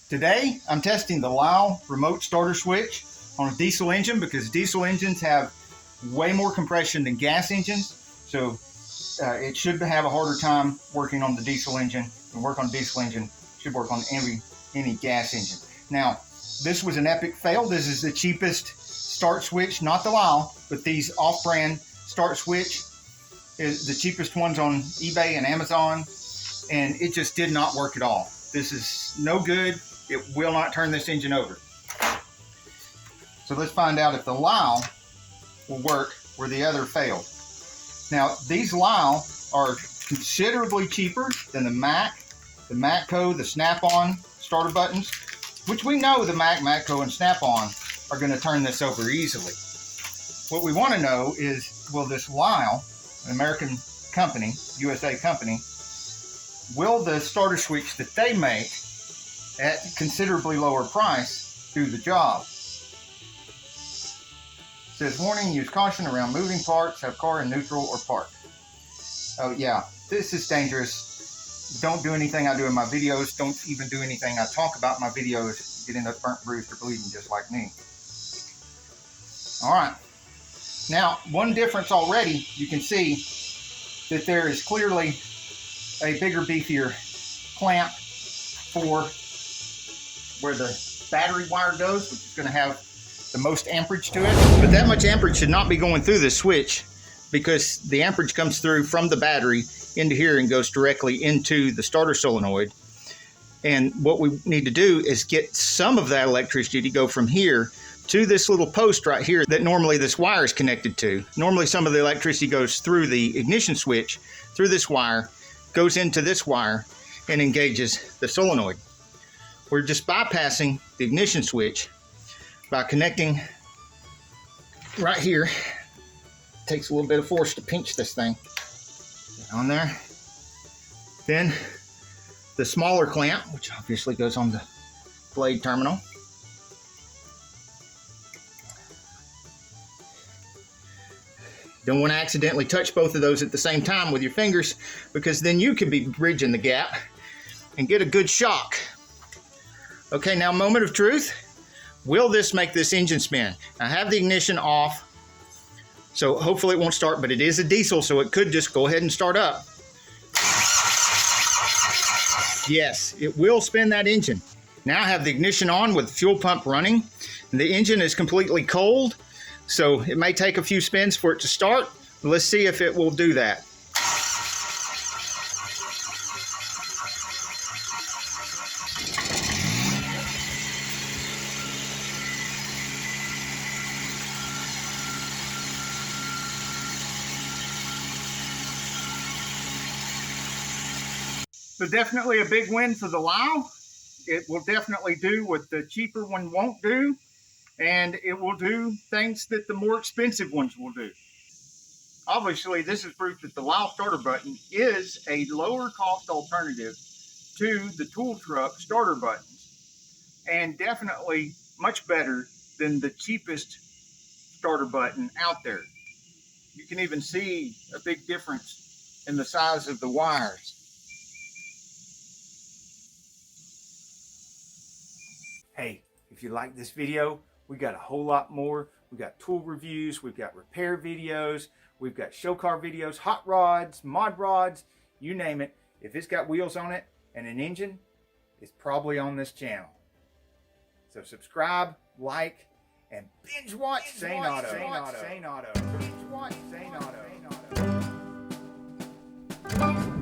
Today, I'm testing the Lisle remote starter switch on a diesel engine because diesel engines have way more compression than gas engines. So it should have a harder time working on the diesel engine. And work on a diesel engine should work on any gas engine. Now, this was an epic fail. This is the cheapest start switch, not the Lisle, but these off-brand start switch is the cheapest ones on eBay and Amazon, and it just did not work at all. This is no good. It will not turn this engine over. So let's find out if the Lisle will work where the other failed. Now, these Lisle are considerably cheaper than the Mac, the Matco, the Snap-on starter buttons, which we know the Mac, Matco, and Snap-on are going to turn this over easily. What we want to know is, will this Lisle, an American company, USA company, will the starter switch that they make at considerably lower price do the job? It says, warning, use caution around moving parts, have car in neutral or park. Oh yeah, this is dangerous. Don't do anything I do in my videos. Don't even do anything I talk about in my videos. Get end up burnt, bruised, or bleeding just like me. All right. Now, one difference already, you can see that there is clearly a bigger, beefier clamp for where the battery wire goes, which is going to have the most amperage to it. But that much amperage should not be going through this switch because the amperage comes through from the battery into here and goes directly into the starter solenoid. And what we need to do is get some of that electricity to go from here to this little post right here that normally this wire is connected to. Normally some of the electricity goes through the ignition switch, through this wire, goes into this wire, and engages the solenoid. We're just bypassing the ignition switch by connecting right here. It takes a little bit of force to pinch this thing. Get on there. Then the smaller clamp, which obviously goes on the blade terminal. Don't want to accidentally touch both of those at the same time with your fingers, because then you could be bridging the gap and get a good shock. Okay, now moment of truth. Will this make this engine spin? I have the ignition off, so hopefully it won't start, but it is a diesel, so it could just go ahead and start up. Yes, it will spin that engine. Now I have the ignition on with the fuel pump running, and the engine is completely cold. So it may take a few spins for it to start. Let's see if it will do that. So definitely a big win for the Lisle. It will definitely do what the cheaper one won't do. And it will do things that the more expensive ones will do. Obviously, this is proof that the Lisle starter button is a lower cost alternative to the tool truck starter buttons, and definitely much better than the cheapest starter button out there. You can even see a big difference in the size of the wires. Hey, if you like this video, we got a whole lot more. We got tool reviews, we've got repair videos, we've got show car videos, hot rods, mod rods, you name it. If it's got wheels on it and an engine, it's probably on this channel. So subscribe, like, and binge watch Saneauto. Binge watch Saneauto.